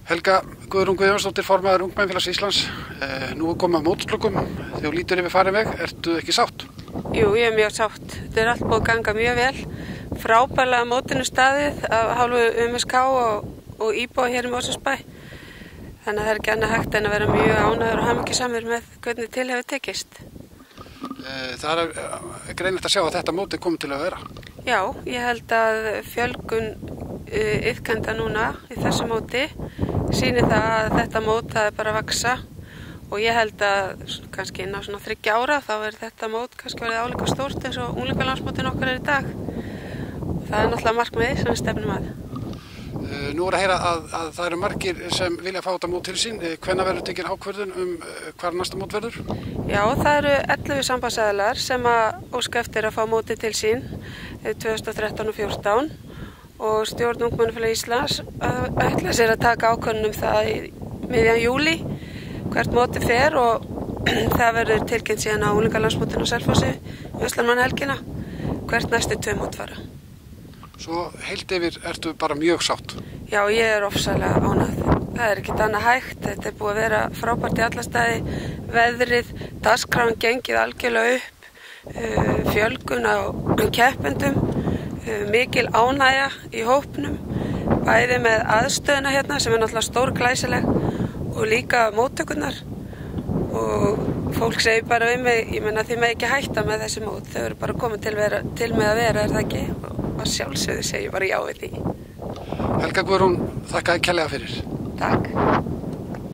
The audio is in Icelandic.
Helga Guðrún Guðjónsdóttir, formaður Ungmennafélags Íslands. Nú komið að mótorklukkum. Þegar þú lítur yfir farinn veg, ertu ekki sátt? Jú, ég mjög sátt. Þetta allt búið að ganga mjög vel. Frábærlega mótinu staðið af hálfu MSK og íbúa hér í Mosfellsbæ. Þannig að það ekki annað hægt en að vera mjög ánægður og hamingjusamur með hvernig til hefur tekist. Það greinilegt að sjá að þetta mót komið til að vera. Já, ég held að fjölgun iðkenda núna í þessu móti sýnir það að þetta mót það bara að vaksa og ég held að kannski inn á svona 3 ára þá þetta mót kannski verið álíka stórt eins og unglingalandsmótin okkar í dag og það náttúrulega markmiðið sem við stefnum að. Nú að heyra að það eru margir sem vilja fá þetta mót til sín. Hvenær verður tekin ákvörðun hvar næsta mót verður? Já, það eru 11 sambandsaðilar sem að óska eftir að fá mótið til sín 2013 og 2014 og stjórn Ungmennafélags Íslands ætla sér að taka ákvörðun það í miðjan júlí hvert mótið fer og það verður tilkynnt síðan á unglingalandsmótinu á Selfossi Verslunarmannahelgina hvert næstu 2 mót fara. Svo heilt yfir ertu bara mjög sátt? Já, ég ofsalega ánægð. Það ekkert annað hægt. Þetta búið að vera frábært í alla staði. Veðrið, dagskráin gengið algjörlega upp, fjölgun á keppendum, mikil ánægja í hópnum, bæði með aðstöðuna hérna sem náttúrulega stórglæsileg og líka móttökurnar. Og fólk segir bara við mig, ég meina þið með ekki hætta með þessi mót, þau eru bara komið til með að vera, það ekki? Og sjálfsögðu segi bara já við því. Helga Guðrún, þakka þér kærlega fyrir. Takk.